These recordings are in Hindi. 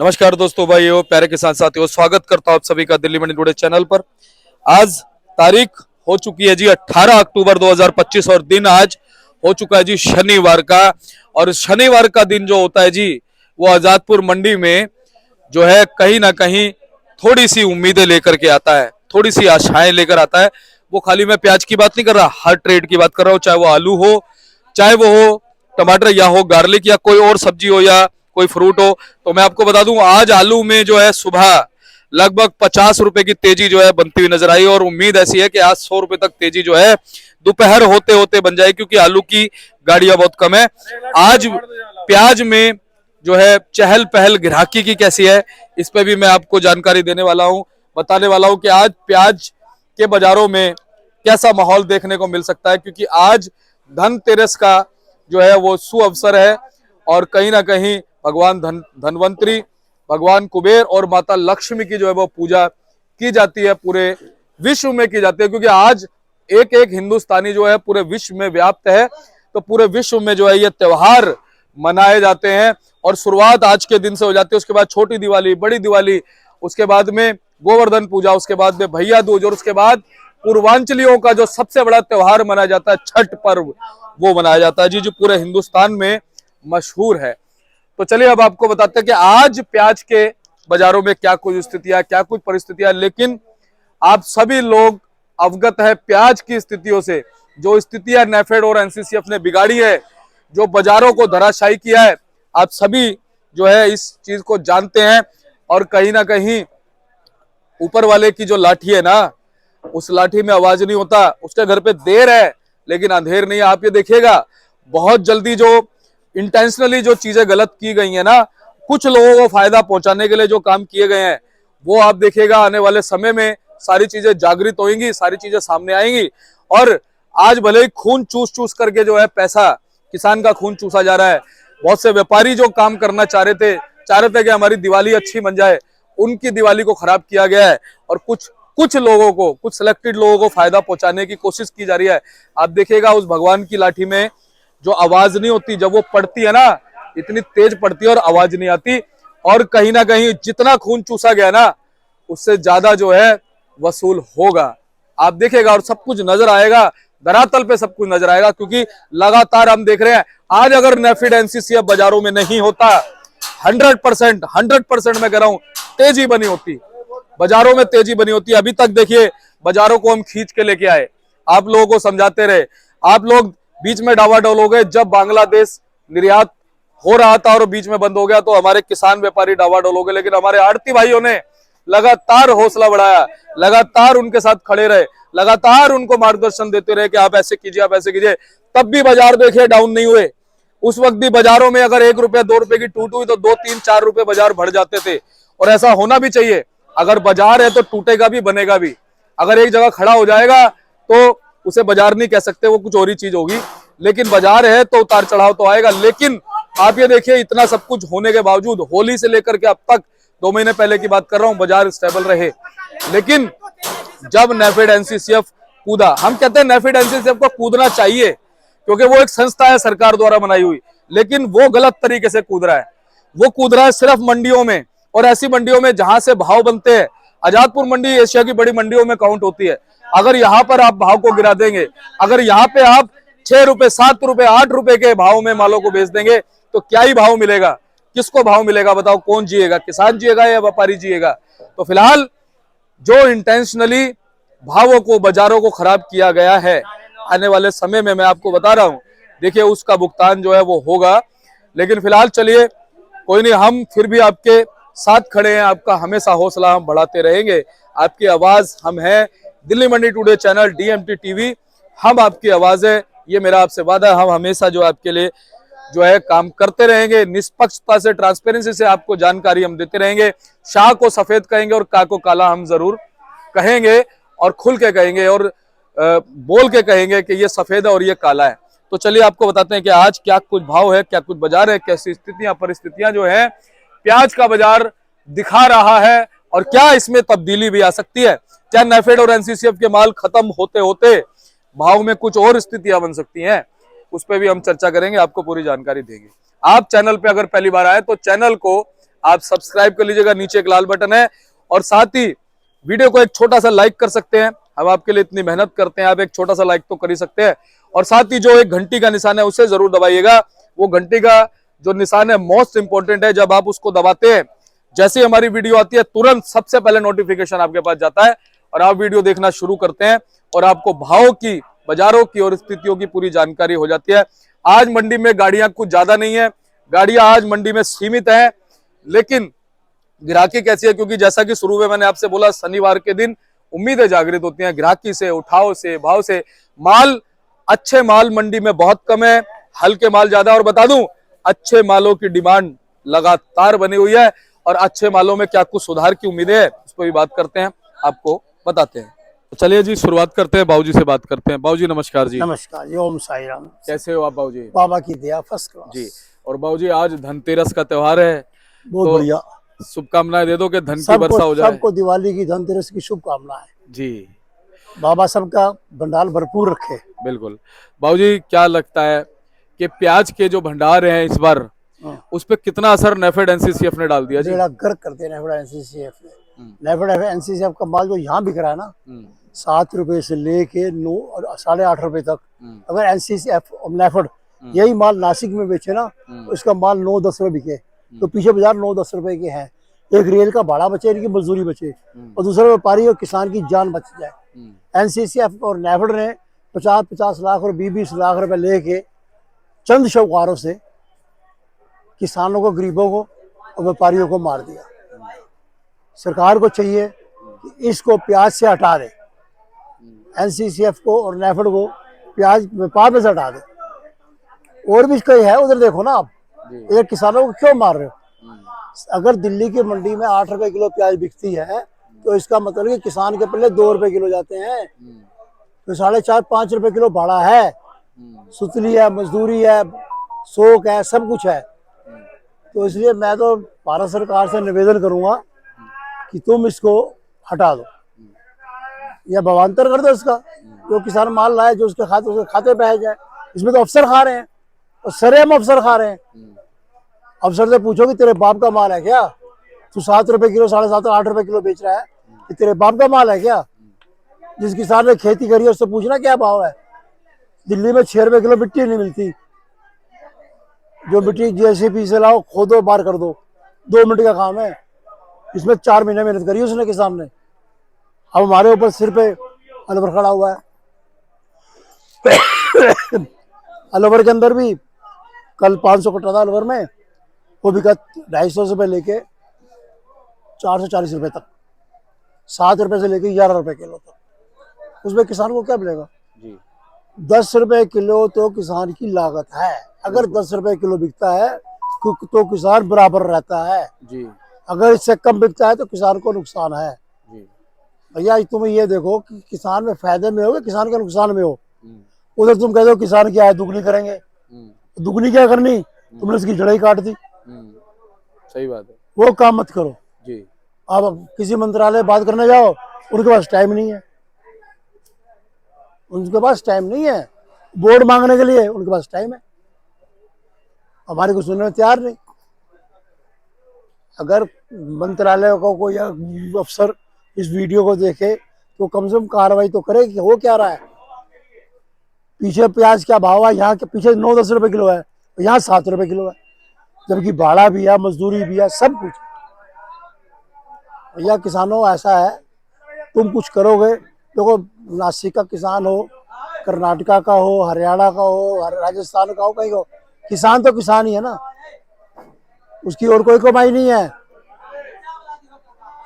नमस्कार दोस्तों, भाइयों, प्यारे किसान साथियों, स्वागत करता हूं आप सभी का दिल्ली मंडी टुडे चैनल पर। आज तारीख हो चुकी है जी 18 अक्टूबर 2025 और दिन आज हो चुका है जी शनिवार का। और शनिवार का दिन जो होता है जी वो आजादपुर मंडी में जो है कहीं ना कहीं थोड़ी सी उम्मीदें लेकर के आता है, थोड़ी सी आशाएं लेकर आता है। वो खाली मैं प्याज की बात नहीं कर रहा, हर ट्रेड की बात कर रहा हूँ, चाहे वो आलू हो, चाहे वो हो टमाटर या हो गार्लिक या कोई और सब्जी हो या कोई फ्रूट हो। तो मैं आपको बता दूं आज आलू में जो है सुबह लगभग 50 रुपए की तेजी जो है बनती हुई नजर आई और उम्मीद ऐसी है कि आज 100 रुपए तक तेजी जो है दोपहर होते होते बन जाए, क्योंकि आलू की गाड़ियां बहुत कम है। आज प्याज में जो है चहल पहल ग्राहकी की कैसी है, इस पे भी मैं आपको जानकारी देने वाला हूं, बताने वाला हूं कि आज प्याज के बाजारों में कैसा माहौल देखने को मिल सकता है, क्योंकि आज धनतेरस का जो है वो सुअवसर है और कहीं ना कहीं भगवान धनवंतरी, भगवान कुबेर और माता लक्ष्मी की जो है वो पूजा की जाती है, पूरे विश्व में की जाती है। क्योंकि आज एक एक हिंदुस्तानी जो है पूरे विश्व में व्याप्त है, तो पूरे विश्व में जो है ये त्योहार मनाए जाते हैं और शुरुआत आज के दिन से हो जाती है। उसके बाद छोटी दिवाली, बड़ी दिवाली, उसके बाद में गोवर्धन पूजा, उसके बाद में भैया दूज और उसके बाद पूर्वांचलियों का जो सबसे बड़ा त्योहार मनाया जाता है छठ पर्व, वो मनाया जाता है जी, जो पूरे हिंदुस्तान में मशहूर है। तो चलिए अब आपको बताते हैं कि आज प्याज के बाजारों में क्या कुछ स्थितियां, क्या कुछ परिस्थितियां। लेकिन आप सभी लोग अवगत है प्याज की स्थितियों से, जो स्थितियां नेफेड और एनसीसीएफ ने बिगाड़ी है, जो बाजारों को धराशायी किया है, आप सभी जो है इस चीज को जानते हैं। और कहीं ना कहीं ऊपर वाले की जो लाठी है ना, उस लाठी में आवाज नहीं होता, उसके घर पे देर है लेकिन अंधेर नहीं है। आप ये देखिएगा बहुत जल्दी जो इंटेंशनली जो चीजें गलत की गई है ना, कुछ लोगों को फायदा पहुंचाने के लिए जो काम किए गए हैं, वो आप देखिएगा आने वाले समय में सारी चीजें जागृत होंगी, सारी चीजें सामने आएंगी। और आज भले ही खून चूस चूस करके जो है पैसा, किसान का खून चूसा जा रहा है। बहुत से व्यापारी जो काम करना चाह रहे थे कि हमारी दिवाली अच्छी बन जाए, उनकी दिवाली को खराब किया गया है और कुछ लोगों को, कुछ सिलेक्टेड लोगों को फायदा पहुंचाने की कोशिश की जा रही है। आप देखिएगा उस भगवान की लाठी में जो आवाज नहीं होती, जब वो पड़ती है ना, इतनी तेज पड़ती है और आवाज नहीं आती। और कहीं ना कहीं जितना खून चूसा गया ना, उससे ज्यादा जो है वसूल होगा। आप देखेगा और सब कुछ नजर आएगा, धरातल पे सब कुछ नजर आएगा। क्योंकि लगातार हम देख रहे हैं आज अगर नेफेड एनसीसीएफ बाजारों में नहीं होता, 100% मैं कह रहा हूं तेजी बनी होती, बाजारों में तेजी बनी होती। अभी तक देखिए बाजारों को हम खींच के लेके आए, आप लोगों को समझाते रहे, आप लोग बीच में डावाडोल हो गए। जब बांग्लादेश निर्यात हो रहा था और बीच में बंद हो गया तो हमारे किसान व्यापारी डावाडोल हो गए, लेकिन हमारे आड़ती भाइयों ने लगातार हौसला बढ़ाया, लगातार उनके साथ खड़े रहे, लगातार उनको मार्गदर्शन देते रहे कि आप ऐसे कीजिए, आप ऐसे कीजिए। तब भी बाजार देखिए डाउन नहीं हुए। उस वक्त भी बाजारों में अगर 1 रुपया 2 रुपए की टूट हुई तो 2, 3, 4 रुपए बाजार बढ़ जाते थे। और ऐसा होना भी चाहिए, अगर बाजार है तो टूटेगा भी, बनेगा भी। अगर एक जगह खड़ा हो जाएगा तो उसे बाजार नहीं कह सकते, वो कुछ और ही चीज होगी। लेकिन बाजार है तो उतार चढ़ाव तो आएगा। लेकिन आप ये देखिए इतना सब कुछ होने के बावजूद होली से लेकर के अब तक 2 महीने पहले की बात कर रहा हूं, बाजार स्टेबल रहे। लेकिन जब नेफेड एनसीसीएफ कूदा, हम कहते हैं नेफेड एनसीसीएफ को कूदना चाहिए क्योंकि वो एक संस्था है सरकार द्वारा बनाई हुई, लेकिन वो गलत तरीके से कूद रहा है। वो कूद रहा है सिर्फ मंडियों में, और ऐसी मंडियों में जहां से भाव बनते हैं। आजादपुर मंडी एशिया की बड़ी मंडियों में काउंट होती है। अगर यहाँ पर आप भाव को गिरा देंगे, अगर यहाँ पे आप 6 रुपए, 7 रुपए, 8 रुपए के भाव में मालों को बेच देंगे तो क्या ही भाव मिलेगा, किसको भाव मिलेगा बताओ? कौन जिएगा, किसान जिएगा या व्यापारी जिएगा? तो फिलहाल जो इंटेंशनली भावों को, बाजारों को खराब किया गया है, आने वाले समय में मैं आपको बता रहा हूं, देखिए उसका भुगतान जो है वो होगा। लेकिन फिलहाल चलिए कोई नहीं, हम फिर भी आपके साथ खड़े हैं, आपका हमेशा हौसला हम बढ़ाते रहेंगे। आपकी आवाज हम हैं, दिल्ली मंडी टुडे चैनल, डीएमटी टीवी, हम आपकी आवाज है, ये मेरा आपसे वादा है। हम हमेशा जो आपके लिए जो है काम करते रहेंगे, निष्पक्षता से, ट्रांसपेरेंसी से आपको जानकारी हम देते रहेंगे। शाह को सफेद कहेंगे और का को काला हम जरूर कहेंगे, और खुल के कहेंगे और बोल के कहेंगे कि ये सफेद है और ये काला है। तो चलिए आपको बताते हैं कि आज क्या कुछ भाव है, क्या कुछ बाजार है, कैसी स्थितियां, परिस्थितियां जो है प्याज का बाजार दिखा रहा है, और क्या इसमें तब्दीली भी आ सकती है। क्या नेफेड और एनसीसीएफ के माल खत्म होते होते भाव में कुछ और स्थितियां बन सकती हैं, उस पर भी हम चर्चा करेंगे, आपको पूरी जानकारी देंगे। आप चैनल पे अगर पहली बार आए तो चैनल को आप सब्सक्राइब कर लीजिएगा, नीचे एक लाल बटन है। और साथ ही वीडियो को एक छोटा सा लाइक कर सकते हैं, हम आपके लिए इतनी मेहनत करते हैं, आप एक छोटा सा लाइक तो कर ही सकते हैं। और साथ ही जो एक घंटी का निशान है उसे जरूर दबाइएगा। वो घंटी का जो निशान है मोस्ट इंपॉर्टेंट है, जब आप उसको दबाते हैं जैसे ही हमारी वीडियो आती है तुरंत सबसे पहले नोटिफिकेशन आपके पास जाता है और आप वीडियो देखना शुरू करते हैं और आपको भाव की, बाजारों की और स्थितियों की पूरी जानकारी हो जाती है। आज मंडी में गाड़ियां कुछ ज्यादा नहीं है, गाड़ियां आज मंडी में सीमित है, लेकिन ग्राहकी कैसी है, क्योंकि जैसा कि शुरू में मैंने आपसे बोला शनिवार के दिन उम्मीदें जागृत होती हैं ग्राहकी से, उठाव से, भाव से। माल, अच्छे माल मंडी में बहुत कम है, हल्के माल ज्यादा। और बता दूं, अच्छे मालों की डिमांड लगातार बनी हुई है और अच्छे मालों में क्या कुछ सुधार की उम्मीदें है उस पर भी बात करते हैं, आपको बताते हैं। तो चलिए जी, शुरुआत करते हैं, बाबूजी से बात करते हैं। बाबूजी नमस्कार जी। नमस्कार जी, ओम साई राम। कैसे हो आप बाबूजी? बाबा की दया, फर्स्ट क्लास जी। और बाबूजी आज धनतेरस का त्योहार है, बहुत तो बढ़िया। शुभकामनाएं दे दो कि धन की वर्षा हो जाए। सबको दिवाली की, धनतेरस की शुभकामनाएं। जी बाबा सबका भंडार भरपूर रखे। बिल्कुल। बाबूजी क्या लगता है कि प्याज के जो भंडार हैं इस बार, उस पर कितना असर नेफेड एनसीसीएफ ने डाल दिया जी? बेड़ा गर्क करते हैं नेफेड एनसीसीएफ ने। नेफेड एनसीसीएफ का माल जो यहाँ बिक रहा है ना, 7 रुपए से लेके 9 और 8.5 रुपए तक, अगर एनसीसीएफ और नेफेड यही माल नासिक में बेचे ना तो इसका माल 9-10 रुपए बिके। तो पीछे बाजार 9-10 रुपए के हैं। एक रेल का भाड़ा बचे, इनकी मजदूरी बचे, और दूसरा व्यापारी और किसान की जान बच जाए। एनसीसीएफ और नेफेड ने 50-50 लाख और 20-20 लाख रुपए लेके चंद शौकारों से किसानों को, गरीबों को और व्यापारियों को मार दिया। सरकार को चाहिए कि इसको प्याज से हटा दे, एनसीसीएफ को और नेफेड को प्याज व्यापार में से हटा दे। और भी कई है, उधर देखो ना आप, इधर किसानों को क्यों मार रहे हो? अगर दिल्ली की मंडी में 8 रुपए किलो प्याज बिकती है तो इसका मतलब कि किसान के पल्ले 2 रुपए किलो जाते हैं, तो 4.5-5 रुपए किलो भाड़ा है, सुतली है, मजदूरी है, सोक है, सब कुछ है। तो इसलिए मैं तो भारत सरकार से निवेदन करूंगा कि तुम इसको हटा दो या भावांतर कर दो इसका। जो किसान माल लाए, जो उसके खाते पे आ जाए। इसमें तो अफसर खा रहे हैं और सरेआम अफसर खा रहे हैं। अफसर से पूछो कि तेरे बाप का माल है क्या? तू 7 रुपए किलो, 7.5-8 रुपए किलो बेच रहा है, कि तेरे बाप का माल है क्या? जिस किसान ने खेती करी है उससे पूछना क्या भाव है। दिल्ली में 6 रुपए किलो मिट्टी नहीं मिलती, जो मिट्टी जेसीबी से लाओ, खोदो, बार कर दो, 2 मिनट का काम है। इसमें 4 महीने मेहनत करी उसने किसान ने। अब हमारे ऊपर सिर पे अलवर खड़ा हुआ है। अलवर के अंदर भी कल 500 कटा था अलवर में, वो बिका 250 रुपए लेके 440 रुपए तक, 7 रुपए से लेके 11 रुपए किलो तक। उसमें किसान को क्या मिलेगा जी? 10 रुपए किलो तो किसान की लागत है। अगर 10 रुपए किलो बिकता है तो किसान बराबर रहता है जी। अगर इससे कम बिकता है तो किसान को नुकसान है जी। भैया तुम ये देखो कि किसान में फायदे में हो कि किसान के नुकसान में हो। उधर तुम कहते हो किसान क्या है, दुगनी करेंगे। दुगनी क्या करनी, तुमने उसकी जड़ें काट दी। सही बात है, वो काम मत करो जी। अब किसी मंत्रालय बात करने जाओ, उनके पास टाइम नहीं है, उनके पास टाइम नहीं है। वोट मांगने के लिए उनके पास टाइम है, हमारे को सुनने में तैयार नहीं। अगर मंत्रालय को कोई अफसर इस वीडियो को देखे तो कम से कम कार्रवाई तो करे कि हो क्या रहा है। पीछे प्याज क्या भाव है, यहाँ के पीछे 9-10 रुपए किलो है, यहाँ 7 रुपए किलो है, जबकि भाड़ा भी है, मजदूरी भी है, सब कुछ। भैया किसानों ऐसा है, तुम कुछ करोगे, देखो नासिक का किसान हो, कर्नाटका का हो, हरियाणा का हो, राजस्थान का हो, कहीं हो, किसान तो किसान ही है ना, उसकी और कोई कमाई नहीं है।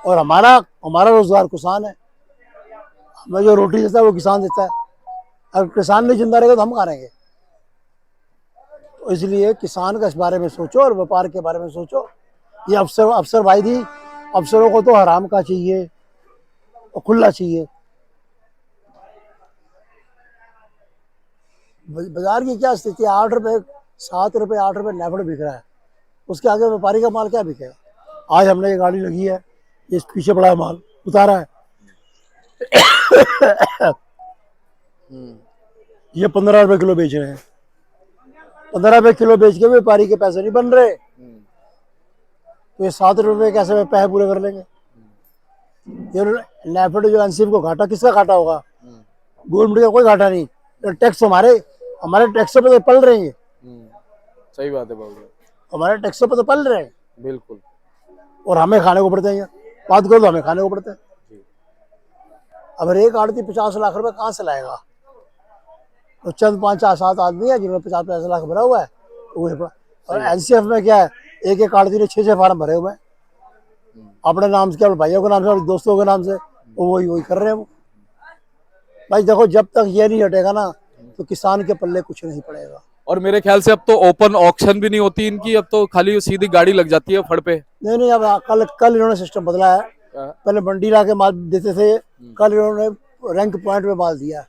और हमारा रोजगार किसान है, हमें जो रोटी देता है वो किसान देता है। अगर किसान नहीं जिंदा रहेगा तो हम कहाँ रहेंगे? तो इसलिए किसान के बारे में सोचो और व्यापार के बारे में सोचो। ये अफसरवादी, अफसरों को तो हराम का चाहिए और खुला चाहिए। बाजार की क्या स्थिति है? 8 रुपए, 7 रुपए, 8 रुपए नेफेड बिक रहा है, उसके आगे व्यापारी का माल क्या बिकेगा? आज हमने ये गाड़ी लगी है, ये पीछे पड़ा है, माल उतारा है। ये 15 रुपए किलो बेच रहे हैं। 15 रुपए किलो बेच के व्यापारी के पैसे नहीं बन रहे। तो ये 7 रुपए कैसे में पैसे पूरे कर लेंगे? ये नेफेड जो एनसीएफ को घाटा, किसका घाटा होगा? गवर्नमेंट का कोई घाटा नहीं। तो टैक्स हमारे हमारे टैक्सों पे तो पल रहे हैं, सही बात है बाबू, हमारे टैक्सों पे तो पल रहे हैं, बिल्कुल। और हमें खाने को पड़ते हैं। बात करो तो हमें खाने को पड़ता है। अगर एक आड़ती 50 लाख रुपए कहाँ से लाएगा? तो चंद 5-7 आदमी है जिन्होंने 50-50 लाख भरा हुआ है, तो वो और एनसीएफ में क्या है, एक एक आड़ती ने 6-6 फार्म भरे हुए हैं अपने नाम से, अपने भाइयों के नाम से, अपने दोस्तों के नाम से, वो वही वही कर रहे हैं वो। भाई देखो, जब तक ये नहीं हटेगा ना, तो किसान के पल्ले कुछ नहीं पड़ेगा। और मेरे ख्याल से अब तो ओपन ऑक्शन भी नहीं होती इनकी, अब तो खाली सीधी गाड़ी लग जाती है फड़ पे। नहीं, अब कल इन्होंने सिस्टम बदला है। पहले मंडी ला के माल देते थे, कल इन्होंने रैंक पॉइंट पे माल दिया है।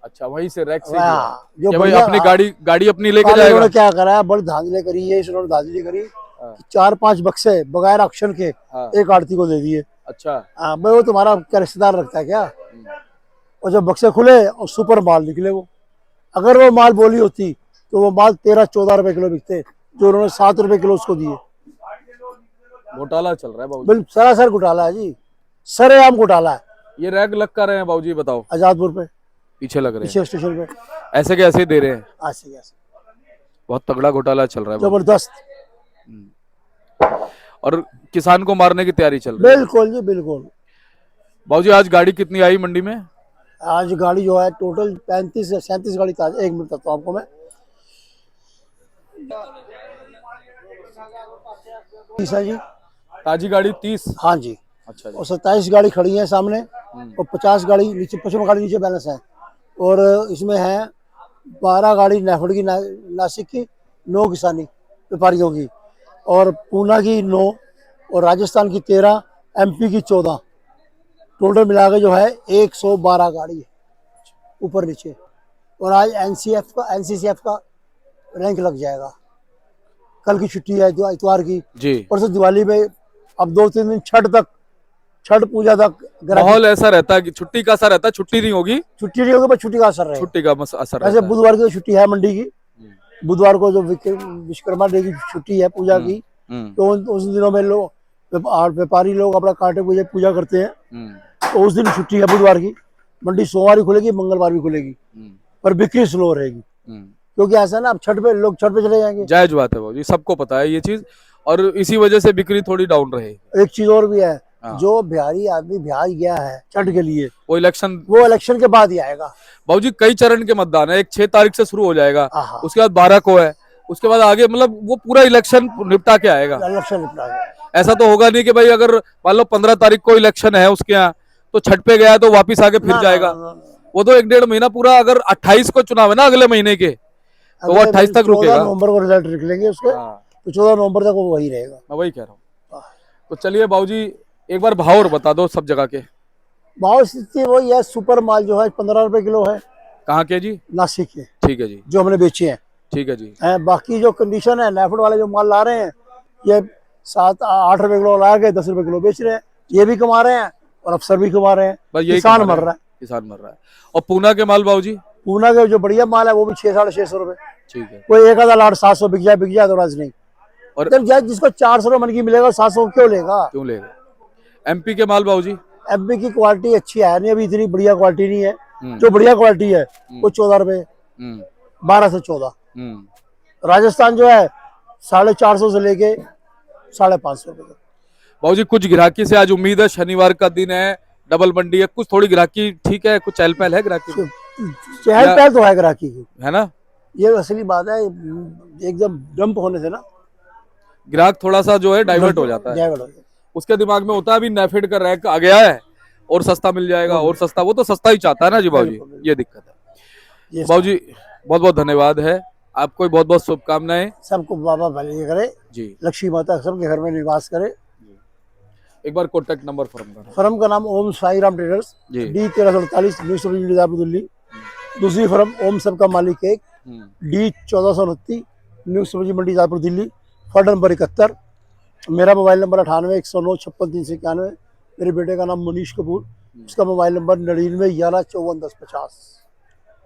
अच्छा, वहीं से रैक से हाँ, जो भाई अपनी गाड़ी अपनी लेके कल जाएगा। इन्होंने क्या करा है, बड़ी धांधली करी है इन्होंने, धांधली करी कि 4-5 बक्से बगैर ऑक्शन के एक आड़ती को दे दिए। अच्छा, हाँ भाई, वो तुम्हारा क्या रिश्तेदार रखता है क्या? और जब बक्से खुले और सुपर माल निकले वो, अगर वो माल बोली होती तो वो माल 13-14 रुपए किलो बिकते, जो उन्होंने 7 रुपए किलो उसको दिए। घोटाला चल रहा है बाबू। बिल्कुल सरासर घोटाला है जी, सरेआम घोटाला है। ये रैग लग कर रहे हैं बाबू जी, बताओ। आजादपुर पे पीछे लग रहे हैं, पीछे स्टेशन पे ऐसे के ऐसे दे रहे हैं। ऐसे कैसे? बहुत तगड़ा घोटाला चल रहा है बाबू। जबरदस्त, और किसान को मारने की तैयारी चल रही है। बिल्कुल जी बिल्कुल। बाबू जी, आज गाड़ी कितनी आई मंडी में? आज गाड़ी जो है टोटल 35 से 37 गाड़ी था। 1 मिनट तक तो आपको मैं 30 है जी, ताजी गाड़ी 30। हाँ जी। अच्छा जी। और 27 गाड़ी खड़ी है सामने, और 50 गाड़ी नीचे, 55 गाड़ी नीचे बैलेंस है। और इसमें है 12 गाड़ी नेफेड की, नासिक की, 9 किसानी व्यापारियों की, और पूना की 9, और राजस्थान की 13, एमपी की 14। टोटल मिला के जो है 112 गाड़ी है ऊपर नीचे। और आज एनसीसीएफ का रैंक लग जाएगा। कल की छुट्टी है इतवार की जी। परसों दिवाली में, अब 2-3 दिन छठ पूजा तक माहौल ऐसा रहता है कि छुट्टी का असर रहता है। छुट्टी नहीं होगी, छुट्टी नहीं होगी, पर छुट्टी का असर रहेगा। छुट्टी का असर वैसे रहता है। बुधवार की तो छुट्टी है मंडी की, बुधवार को जो विश्वकर्मा डे की छुट्टी है पूजा की, तो उस दिनों में लोग व्यापारी लोग अपना कांटे पूजा करते हैं, तो उस दिन छुट्टी है बुधवार की। मंडी सोमवार भी खुलेगी, मंगलवार भी खुलेगी, पर बिक्री स्लो रहेगी, क्योंकि ऐसा ना, अब लोग छठ पे चले जाएंगे। जायज बात है बाबू, सबको पता है ये चीज, और इसी वजह से बिक्री थोड़ी डाउन रहे। एक चीज और भी है, जो बिहारी आदमी बिहार गया है छठ के लिए, वो इलेक्शन के बाद ही आएगा। बाबूजी कई चरण के मतदान है, एक 6 तारीख से शुरू हो जाएगा, उसके बाद 12 को है, उसके बाद आगे मतलब वो पूरा इलेक्शन निपटा के आएगा। इलेक्शन निपटा के, ऐसा तो होगा नहीं कि भाई अगर मान लो 15 तारीख को इलेक्शन है उसके यहाँ, तो छठ पे गया तो वापिस आके फिर जाएगा। वो तो 1-1.5 महीना पूरा, अगर 28 को चुनाव है ना अगले महीने के, तो वो 28 तक रुकेगा। 14 नवंबर को रिजल्ट निकलेंगे उसके, तो 14 नवंबर तक वो वही रहेगा। मैं वही कह रहा हूँ। तो चलिए बाबूजी, एक बार भाव और बता दो सब जगह के। भाव स्थिति वही है, सुपर माल जो है 15 रुपए किलो है। कहाँ के जी? नासिक के। ठीक है जी, जो हमने बेचे हैं। ठीक है जी। बाकी जो कंडीशन है, नेफेड वाले जो माल ला रहे हैं, ये 7-8 रुपए किलो ला के 10 रुपए किलो बेच रहे हैं। ये भी कमा रहे हैं और अफसर भी कमा रहे हैं, किसान मर रहा है। किसान मर रहा है। और पूना के माल बाबूजी? पूना के जो बढ़िया माल है वो भी 600-650 रुपए। ठीक है। कोई 1,000-700 बिक जाए तो राज नहीं। और जब जिसको 400 रुपए मन की मिलेगा, 700 क्यों लेगा? एमपी के माल बाबूजी? एमपी की क्वालिटी अच्छी है नहीं, अभी इतनी बढ़िया क्वालिटी नहीं है। जो बढ़िया क्वालिटी है वो 14 रुपए, 12 से 14। राजस्थान जो है 450 से लेके 550 रुपए तक। बाबूजी कुछ ग्राहकी से आज उम्मीद है, शनिवार का दिन है, डबल मंडी है, कुछ थोड़ी ग्राहकी ठीक है, कुछ चहल पहल है ग्राहकी में? चहल पहल तो है ग्राहकी की, है ना? ये असली बात है। एकदम डंप होने से ना ग्राहक थोड़ा सा जो है डाइवर्ट हो जाता है। उसके दिमाग में होता है अभी नेफेड का रैंक आ गया है और सस्ता मिल जाएगा, और सस्ता, वो तो सस्ता ही चाहता है ना जी बाबूजी, ये दिक्कत है। बाबूजी बहुत बहुत धन्यवाद है आपको, बहुत बहुत शुभकामनाएं। सबको बाबा भले करे जी, लक्ष्मी माता सबके घर में निवास करे। एक बार कॉन्टेक्ट नंबर फर्म का नाम Om Sai Ram traders, D1348, new Sabzi Mandi Delhi. दूसरी फर्म ओम सबका मालिक एक, D1429, न्यू सब्जी मंडी जादपुर दिल्ली, फर्ड नंबर 71। मेरा मोबाइल नंबर 98-109-56-391। मेरे बेटे का नाम मनीष कपूर, उसका मोबाइल नंबर 99-11-54-1050।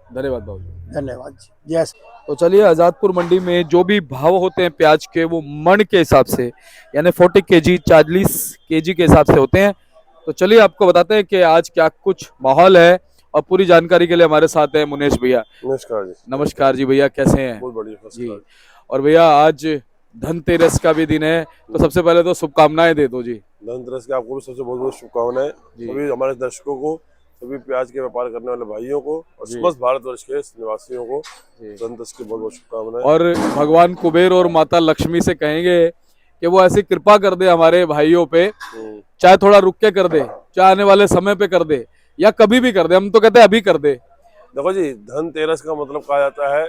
धन्यवाद भाऊ। धन्यवाद जी। यस। तो चलिए, आजादपुर मंडी में जो भी भाव होते हैं प्याज के, वो मन के हिसाब से, यानी 40 केजी 40 केजी के हिसाब से होते हैं। तो चलिए आपको बताते हैं कि आज क्या कुछ माहौल है, और पूरी जानकारी के लिए हमारे साथ है मुनेश भैया। नमस्कार जी। नमस्कार जी भैया, कैसे हैं? बहुत बढ़िया, फर्स्ट जी। क्लास। और भैया आज धनतेरस का भी दिन है, तो सबसे पहले तो शुभकामनाएं दे दो जी। धनतेरस की आपको भी सबसे बहुत बहुत शुभकामनाएं, जी। सभी हमारे दर्शकों को, सभी प्याज के व्यापार करने वाले भाइयों को और जी। समस्त भारतवर्ष के निवासियों को जी। धनतेरस की बहुत बहुत शुभकामनाएं। और भगवान कुबेर और माता लक्ष्मी से कहेंगे कि वो ऐसी कृपा कर दे हमारे भाइयों पे, चाहे थोड़ा रुक के कर दे, चाहे आने वाले समय पे कर दे, या कभी भी कर दे। हम तो कहते हैं अभी कर दे। देखो जी, धनतेरस का मतलब कहा जाता है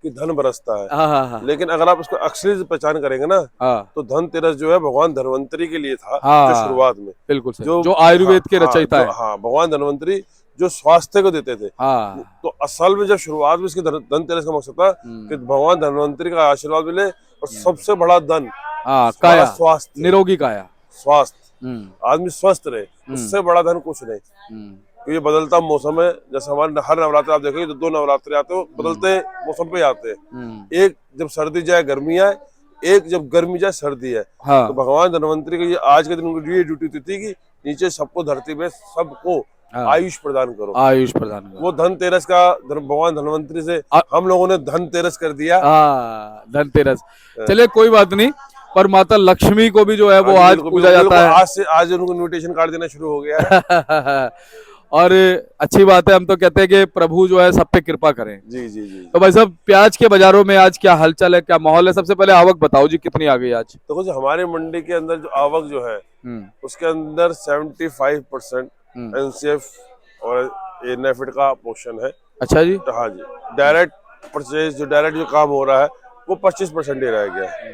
कि धन बरसता है, हाँ हाँ हाँ लेकिन अगर आप इसको असली पहचान करेंगे ना, हाँ तो धनतेरस जो है भगवान धन्वंतरी के लिए था। हाँ, जो शुरुआत में बिल्कुल सही। जो आयुर्वेद के रचयिता है। हाँ, भगवान धन्वंतरी जो स्वास्थ्य को देते थे। हाँ, तो असल में जब शुरुआत में इसकी धनतेरस का मकसद था कि भगवान धन्वंतरी का आशीर्वाद मिले, और सबसे बड़ा धन काया, स्वास्थ्य, निरोगी काया, स्वास्थ्य, आदमी स्वस्थ रहे, उससे बड़ा धन कुछ नहीं। तो ये बदलता मौसम है, जैसे हमारे हर नवरात्र आप देखोगे तो 2 नवरात्रे आते हो, बदलते मौसम पे आते हैं। एक जब सर्दी जाए गर्मी आए, एक जब गर्मी जाए सर्दी है। हाँ। तो भगवान धन्वंतरी की आज के दिन उनकी ये ड्यूटी थी कि नीचे सबको, धरती में सबको आयुष प्रदान करो, आयुष प्रदान करो। वो धनतेरस का भगवान धन्वंतरी से हम लोगों ने धनतेरस कर दिया। धनतेरस। चलिए कोई बात नहीं, पर माता लक्ष्मी को भी जो है वो आज पूजा जाता है। आज उनको इन्विटेशन कार्ड देना शुरू हो गया है। और अच्छी बात है, हम तो कहते हैं कि प्रभु जो है सब पे कृपा करें। जी जी जी। तो भाई साहब, प्याज के बाजारों में आज क्या हलचल है, क्या माहौल है? सबसे पहले आवक बताओ जी, कितनी आ गई आज? तो कुछ हमारे मंडी के अंदर जो आवक जो है, उसके अंदर 75% एनसीएफ और नेफेड का पोर्शन है। अच्छा जी। हाँ जी। डायरेक्ट परचेज, जो डायरेक्ट जो काम हो रहा है, वो 25% ही रह गया है।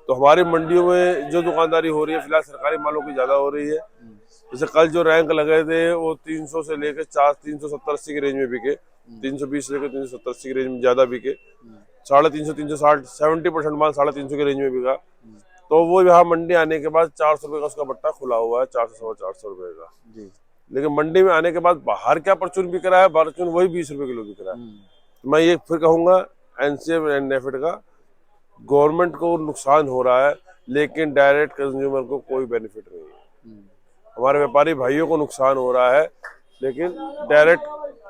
तो हमारी मंडियों में जो दुकानदारी हो रही है फिलहाल सरकारी मालों की ज्यादा हो रही है। जैसे कल जो रैंक लगे थे वो 300 से लेकर 370-80 की रेंज में बिके, 320 से लेकर 370-80 की रेंज में ज्यादा बिके, 350, 360, 70% माल 350 की रेंज में बिका। तो वो यहाँ मंडी आने के बाद 400 रुपए का उसका बट्टा खुला हुआ है, 400-450 रुपए का जी। लेकिन मंडी में आने के बाद बाहर क्या परचून बिक रहा है, परचून वही 20 रुपए किलो बिक रहा है। तो मैं ये फिर कहूंगा, एनसीएफ एंड नेफेड का गवर्नमेंट को नुकसान हो रहा है, लेकिन डायरेक्ट कंज्यूमर को कोई बेनिफिट नहीं है। हमारे व्यापारी भाइयों को नुकसान हो रहा है, लेकिन डायरेक्ट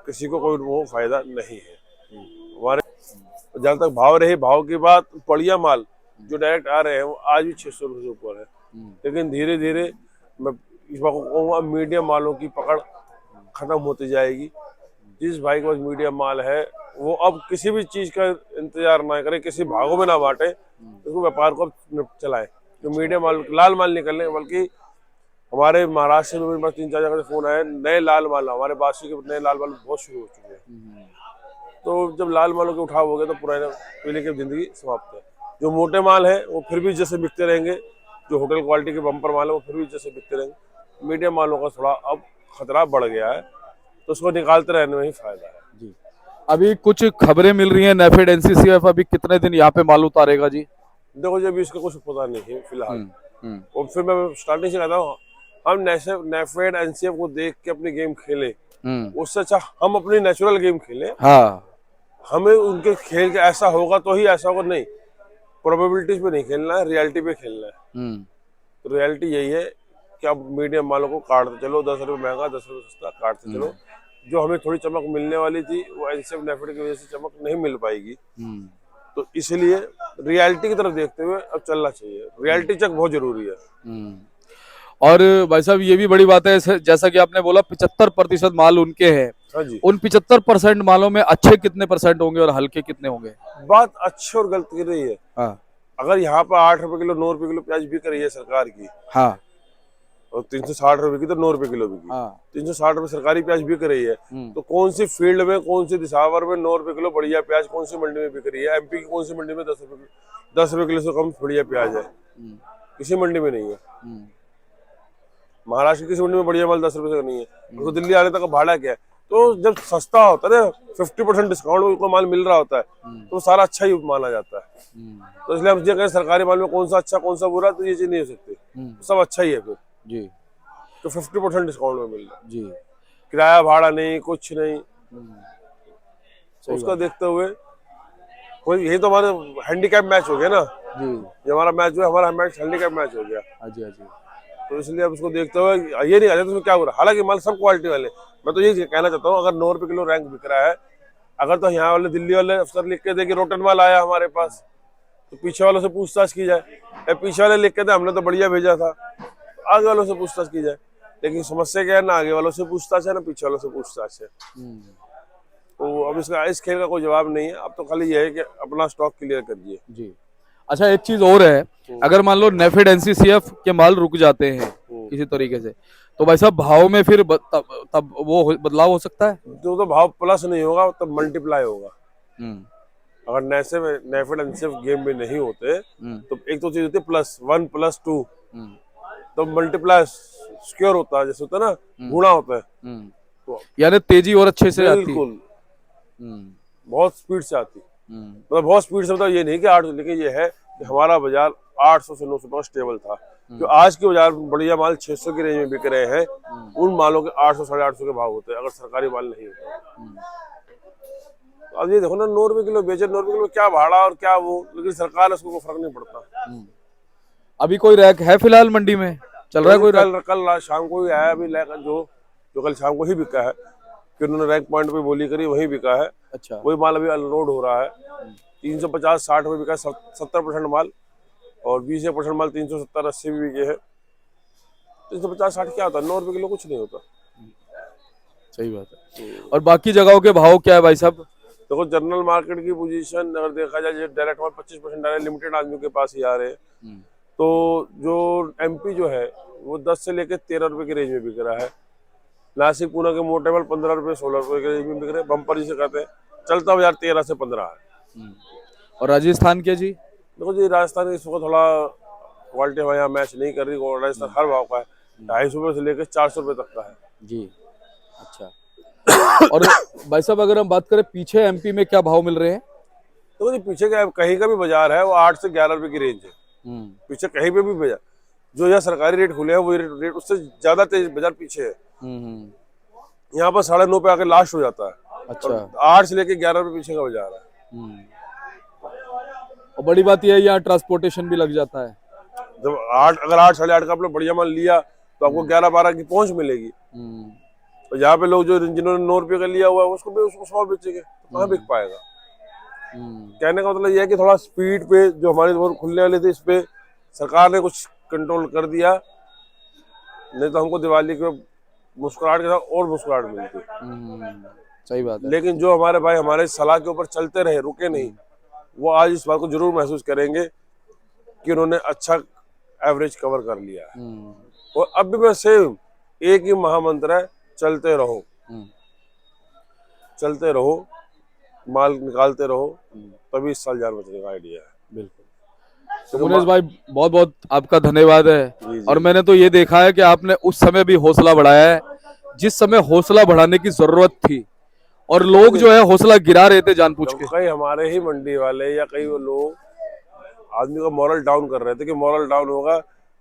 किसी को कोई वो फायदा नहीं है। हमारे जहाँ तक भाव रही, भाव की बात, बढ़िया माल जो डायरेक्ट आ रहे हैं वो आज भी 600 रुपये से ऊपर है। लेकिन धीरे धीरे मैं इस बात को कहूँगा, मीडियम मालों की पकड़ खत्म होती जाएगी। जिस भाई के पास मीडियम माल है वो अब किसी भी चीज का इंतजार ना करे, किसी भागों में ना बांटे, उसको व्यापार को चलाए। तो मीडियम माल, लाल माल निकलने, बल्कि हमारे महाराष्ट्र में मेरे पास 3-4 जगह से फोन आए, नए लाल माल, हमारे बासी के नए लाल माल बहुत शुरू हो चुके हैं। तो जब लाल मालों के उठाव हो गए तो पुराने पीले की जिंदगी समाप्त है। जो मोटे माल है वो फिर भी जैसे बिकते रहेंगे, जो होटल क्वालिटी के बम्पर माल है वो फिर भी जैसे बिकते रहेंगे। मीडियम मालों का थोड़ा अब खतरा बढ़ गया है, तो उसको निकालते रहने में ही फायदा है जी। अभी कुछ खबरें मिल रही हैं, नेफेड एनसीसीएफ अभी कितने दिन यहाँ पे माल उतारेगा जी? देखो जी, अभी इसका कुछ पता नहीं है फिलहाल। और फिर मैं स्टार्टिंग से कहता हूँ, हम नेफेड एनसीएफ को देख के अपनी गेम खेले, उससे अच्छा हम अपनी नेचुरल गेम खेले। हाँ। हमें उनके खेल के ऐसा होगा तो ही ऐसा होगा, नहीं प्रोबेबिलिटीज पे नहीं खेलना है, रियलिटी पे खेलना है। तो रियलिटी यही है कि अब मीडियम मालों को काटते चलो, 10 रुपये महंगा 10 रुपये सस्ता काटते चलो। जो हमें थोड़ी चमक मिलने वाली थी वो एनसीएफ नेफेड की वजह से चमक नहीं मिल पाएगी। तो इसलिए रियलिटी की तरफ देखते हुए अब चलना चाहिए, रियलिटी चेक बहुत जरूरी है। और भाई साहब ये भी बड़ी बात है, जैसा कि आपने बोला 75% माल उनके हैं। हाँ जी। उन 75% मालों में अच्छे कितने % होंगे और हल्के कितने होंगे? बात अच्छी और गलत की रही है। हाँ। अगर यहाँ पर 8 रुपए किलो 9 रुपए किलो प्याज बिक रही है सरकार की, हाँ, और 360 रुपए की तो 9 रुपए किलो बिकी, 360 रुपए सरकारी प्याज बिक रही है, तो कौन सी फील्ड में, कौन सी दिशावर में 9 रुपए किलो बढ़िया प्याज कौन सी मंडी में बिक रही है? एमपी की कौन सी मंडी में 10 रुपए किलो से कम बढ़िया प्याज है? किसी मंडी में नहीं है। महाराष्ट्र की किसी मंडी में बढ़िया माल 10 रुपए से नहीं है, उसको दिल्ली आने तक का भाड़ा क्या है? तो जब सस्ता होता है ना, 50% डिस्काउंट में कोई माल मिल रहा होता है, तो सारा अच्छा ही माना जाता है। तो इसलिए हम ये कहें सरकारी माल में कौन सा अच्छा कौन सा बुरा, तो ये चीज नहीं हो सकती, सब अच्छा ही है फिर जी। तो 50% डिस्काउंट में मिल रहा है जी, किराया भाड़ा नहीं, कुछ नहीं। उसका देखते हुए कोई, यही तो हमारे हैंडीकैप मैच हो गया ना, जी। ये हमारा मैच हुआ, हमारा मैच हैंडीकैप मैच हो गया। हाँ जी, हाँ जी। तो इसलिए अब उसको देखते हुए ये नहीं कहते तुम्हें क्या हो रहा है, हालांकि माल सब क्वालिटी वाले। मैं तो ये कहना चाहता हूँ, अगर 9 रुपए किलो रैंक बिक रहा है, अगर तो यहाँ वाले दिल्ली वाले अफसर लिख के दे कि रोटन माल आया हमारे पास, तो पीछे वालों से पूछताछ की जाए। पीछे वाले लिख के दे हमने तो बढ़िया भेजा था, आगे वालों से पूछताछ की जाए। लेकिन समस्या क्या है, ना आगे वालों से पूछताछ है, ना पीछे वालों से पूछताछ है। तो अब इस खेल का कोई जवाब नहीं है। अब तो खाली ये है कि अपना स्टॉक क्लियर करिए। जी। अच्छा, एक चीज और है, अगर मान लो नेफेड एनसीसीएफ के माल रुक जाते हैं किसी तरीके से, तो भाई साहब भाव में फिर तब वो बदलाव हो सकता है? तो भाव प्लस नहीं होगा, तब मल्टीप्लाई होगा। हम्म। अगर नेफेड एनसीसीएफ गेम में नहीं होते तो एक तो चीज होती है प्लस 1 + 2, तो मल्टीप्लाई स्क्योर होता है, जैसे होता है ना, गुणा होता है। तो यानी तेजी और अच्छे से आती है। बिल्कुल बहुत स्पीड से आती, मतलब बहुत स्पीड से, मतलब ये नहीं कि 800, लेकिन ये है कि हमारा बाजार 800 से 900 तक स्टेबल था। जो आज के बाजार बढ़िया माल 600 की रेंज में बिक रहे हैं, उन मालों के 800 साढ़े 800 के भाव होते हैं, अगर सरकारी माल नहीं होता। तो अब ये देखो ना, 9 रुपए किलो बेचे, 9 रुपए किलो क्या भाड़ा और क्या वो, लेकिन सरकार उसको कोई फर्क नहीं पड़ता। अभी कोई रैक है फिलहाल मंडी में, चल रहा है कोई रैक? कल रात शाम को ही आया, अभी जो कल शाम को ही बिका है, कि उन्होंने रैंक पॉइंट पे बोली करी, वही बिका है। अच्छा। वही माल अभी अनलोड हो रहा है। 350-60 में बिका है, 70% माल, और 20% माल 370-80 भी बिके है। 350-60 क्या होता है, 9 रुपए किलो कुछ नहीं होता। सही बात है। और बाकी जगहों के भाव क्या है भाई साहब? देखो, जनरल मार्केट की पोजीशन अगर देखा जाए, डायरेक्ट माल 25% डायरेक्ट लिमिटेड आदमी के पास ही आ रहे हैं। तो जो एमपी जो है वो 10 से लेकर 13 रुपए की रेंज में बिक रहा है। नासिक पूना के मोटे माल 15 रुपए 16 रुपए के रेंज में बिक रहे हैं। बम्पर जिसे कहते हैं, चलता बाजार 13 से 15 है। और राजस्थान के जी? देखो जी, राजस्थान इस वक्त थोड़ा क्वालिटी हमारे यहाँ मैच नहीं कर रही। राजस्थान हर भाव का है, 250 रुपए से लेकर 400 रुपए तक का है जी। अच्छा। और भाई साहब, अगर हम बात करें पीछे एमपी में क्या भाव मिल रहे हैं? तो जी पीछे का कहीं का भी बाजार है वो 8 से 11 रुपए की रेंज है। पीछे कहीं पे भी बाजार, जो यहाँ सरकारी रेट खुले हैं वो रेट उससे ज्यादा तेज बाजार पीछे है। यहाँ पर 9.5 पे आके लास्ट हो जाता है। अच्छा। 8 से लेके 11 रुपए पीछे का बाजार है। और बड़ी बात यह है, यहाँ ट्रांसपोर्टेशन भी लग जाता है। जब 8 अगर 8 साढ़े 8 का आपने बढ़िया माल लिया तो आपको 11-12 की पहुंच मिलेगी। तो यहाँ पे लोग जो जिन्होंने 9 रुपए का लिया हुआ है उसको 100 बेचेंगे, तो कहाँ बिक पाएगा। कहने का मतलब यह है कि थोड़ा स्पीड पे जो हमारी खुलने वाली थी, इस पे सरकार ने कुछ कंट्रोल कर दिया, नहीं तो हमको दिवाली के मुस्कुराहट के साथ और मुस्कुराहट मिलती। सही बात है। लेकिन जो हमारे भाई हमारे सलाह के ऊपर चलते रहे, रुके नहीं, वो आज इस बात को जरूर महसूस करेंगे कि उन्होंने अच्छा एवरेज कवर कर लिया है। और अब भी मैं सेम एक ही महामंत्र है, चलते रहो, चलते रहो, माल निकालते रहो, तभी इस साल जान बचने का आइडिया है। बिल्कुल। तो मुनीष भाई, बहुत बहुत आपका धन्यवाद है। और मैंने तो ये देखा है कि आपने उस समय भी हौसला बढ़ाया है जिस समय हौसला बढ़ाने की जरूरत थी, और लोग जो है हौसला गिरा रहे थे जानबूझ के। कई हमारे ही मंडी वाले या कई लोग आदमी का मॉरल डाउन कर रहे थे कि मॉरल डाउन होगा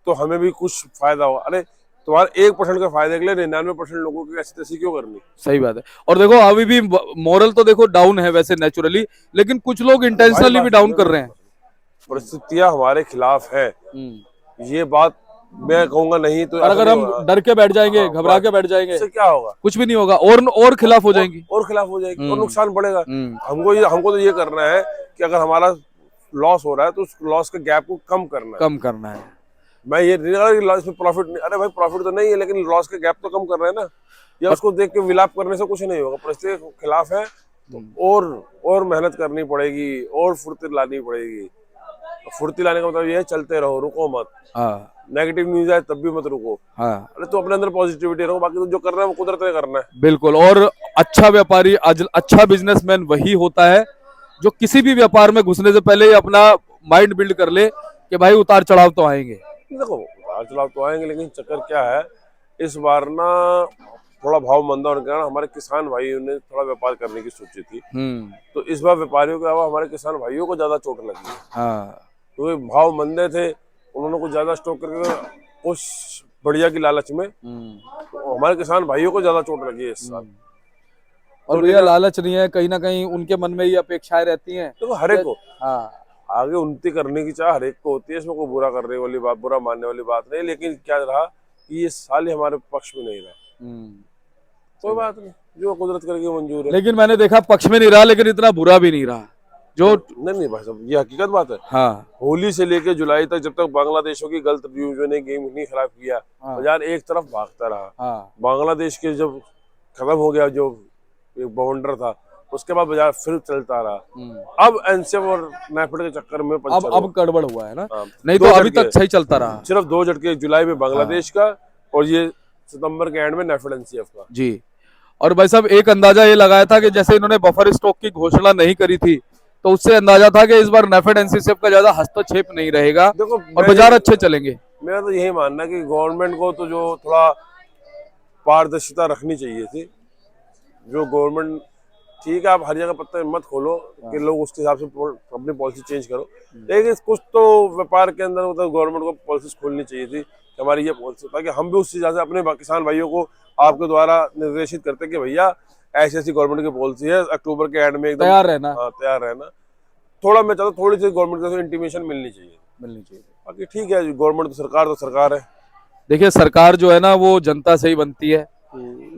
तो हमें भी कुछ फायदा होगा। अरे तुम्हारे 1% के फायदे के लिए 99% लोगों की ऐसी तैसी क्यों करनी। सही बात है। और देखो, अभी भी मॉरल तो देखो डाउन है वैसे नेचुरली, लेकिन कुछ लोग इंटेंशनली भी डाउन कर रहे हैं। परिस्थितियां हमारे खिलाफ है, ये बात मैं कहूंगा नहीं तो। अगर हम डर के बैठ जाएंगे, घबरा के बैठ जाएंगे, इससे क्या होगा? कुछ भी नहीं होगा, और खिलाफ हो जाएंगी, और खिलाफ हो जाएगी, और नुकसान बढ़ेगा। हमको तो ये करना है कि अगर हमारा लॉस हो रहा है तो उस लॉस के गैप को कम करना है। मैं ये नहीं कह रहा कि प्रॉफिट नहीं, अरे भाई प्रॉफिट तो नहीं है, लेकिन लॉस के गैप तो कम कर रहे हैं ना। या उसको देख के विलाप करने से कुछ नहीं होगा। परिस्थिति के खिलाफ है तो और मेहनत करनी पड़ेगी, और फुर्ती लानी पड़ेगी। फुर्ती लाने का मतलब ये है, चलते रहो, रुको मत। नेगेटिव न्यूज आए तब भी मत रुको। अरे तो अपने अंदर पॉजिटिविटी रखो, बाकी तो जो करना है वो कुदरत ने करना है। बिल्कुल। और अच्छा व्यापारी, अच्छा बिजनेसमैन वही होता है जो किसी भी व्यापार में घुसने से पहले ही अपना माइंड बिल्ड कर ले कि भाई उतार चढ़ाव तो आएंगे। देखो, उतार चढ़ाव तो आएंगे, लेकिन चक्कर क्या है, इस बार ना थोड़ा भाव मंदा होने के कारण हमारे किसान भाइयों ने थोड़ा व्यापार करने की सोची थी। तो इस बार व्यापारियों के अलावा हमारे किसान भाइयों को ज्यादा चोट लगी है। तो भाव मंदे थे, उन्होंने कुछ ज्यादा स्टॉक करके उस बढ़िया की लालच में, तो हमारे किसान भाइयों को ज्यादा चोट लगी है इस साल। और भैया लालच नहीं है, कहीं ना कहीं उनके मन में ये अपेक्षाएं रहती हैं। देखो हर एक को हाँ आगे उन्नति करने की चाह हर एक को होती है, इसमें कोई बुरा करने वाली बात, बुरा मानने वाली बात नहीं। लेकिन क्या रहा कि ये साल ही हमारे पक्ष में नहीं रहा, कोई बात नहीं, जो कुदरत करके मंजूर है। लेकिन मैंने देखा पक्ष में नहीं रहा, लेकिन इतना बुरा भी नहीं रहा जो। नहीं भाई साहब, ये हकीकत बात है। हाँ होली से लेके जुलाई तक जब तक बांग्लादेशों की गलत रिव्यू ने गेम नहीं खराब किया, हाँ। बाजार एक तरफ भागता रहा। हाँ बांग्लादेश के जब खत्म हो गया जो एक बाउंडर था, उसके बाद बाजार फिर चलता रहा। अब एनसीएफ और नैफेड के चक्कर में अब गड़बड़ हुआ है ना। हाँ। नहीं तो अभी तक सही चलता रहा। सिर्फ 2 झटके, जुलाई में बांग्लादेश का और ये सितंबर के एंड में नैफेड एनसीएफ का जी। और भाई साहब एक अंदाजा ये लगाया था कि जैसे इन्होंने बफर स्टॉक की घोषणा नहीं करी थी, तो उससे अंदाजा था कि इस बार नैफेड एनसीसीएफ का ज्यादा हस्तक्षेप नहीं रहेगा देखो और बाजार अच्छे चलेंगे। मेरा तो यही मानना है कि गवर्नमेंट को तो जो थोड़ा पारदर्शिता रखनी चाहिए थी। जो गवर्नमेंट, ठीक है आप हर जगह पत्ता मत खोलो कि लोग उसके हिसाब से अपनी पॉलिसी चेंज करो, लेकिन कुछ तो व्यापार के अंदर मतलब गवर्नमेंट को पॉलिसी खोलनी चाहिए थी कि हमारी ये पॉलिसी, ताकि हम भी उस हिसाब से अपने किसान भाइयों को आपके द्वारा निर्देशित करते कि भैया ऐसी ऐसी गवर्नमेंट की पॉलिसी है, अक्टूबर के एंड में एकदम तैयार रहना। हाँ तैयार रहना। थोड़ा मैं चाहता हूँ थोड़ी सी गवर्नमेंट को इंटीमेशन मिलनी चाहिए। बाकी ठीक है, गवर्नमेंट तो सरकार है। देखिए सरकार जो है ना वो जनता से ही बनती है।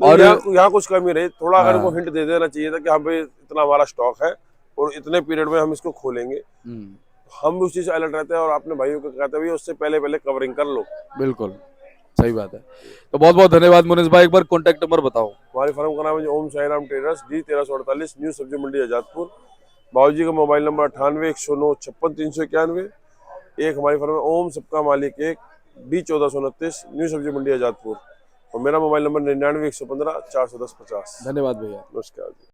और यहाँ कुछ कमी रही, थोड़ा अगर इनको हिंट दे देना चाहिए था कि हाँ भाई इतना हमारा स्टॉक है और इतने पीरियड में हम इसको खोलेंगे। हम भी उस चीज से अलर्ट रहते हैं और अपने भाइयों को कहते हैं उससे पहले कवरिंग कर लो। बिल्कुल सही बात है। तो बहुत बहुत धन्यवाद मुनीष भाई। एक बार कॉन्टेक्ट नंबर बताओ। हमारी फर्म का नाम है Om Sai Ram traders, D 1348, new Sabzi Mandi Azadpur. बाबूजी का मोबाइल नंबर 98 109 56 391। एक हमारी फर्म है ओम सबका मालिक 1, डी 1429, न्यू सब्जी मंडी आजादपुर। और मेरा मोबाइल नंबर 99 115 410 50। धन्यवाद भैया। नमस्कार।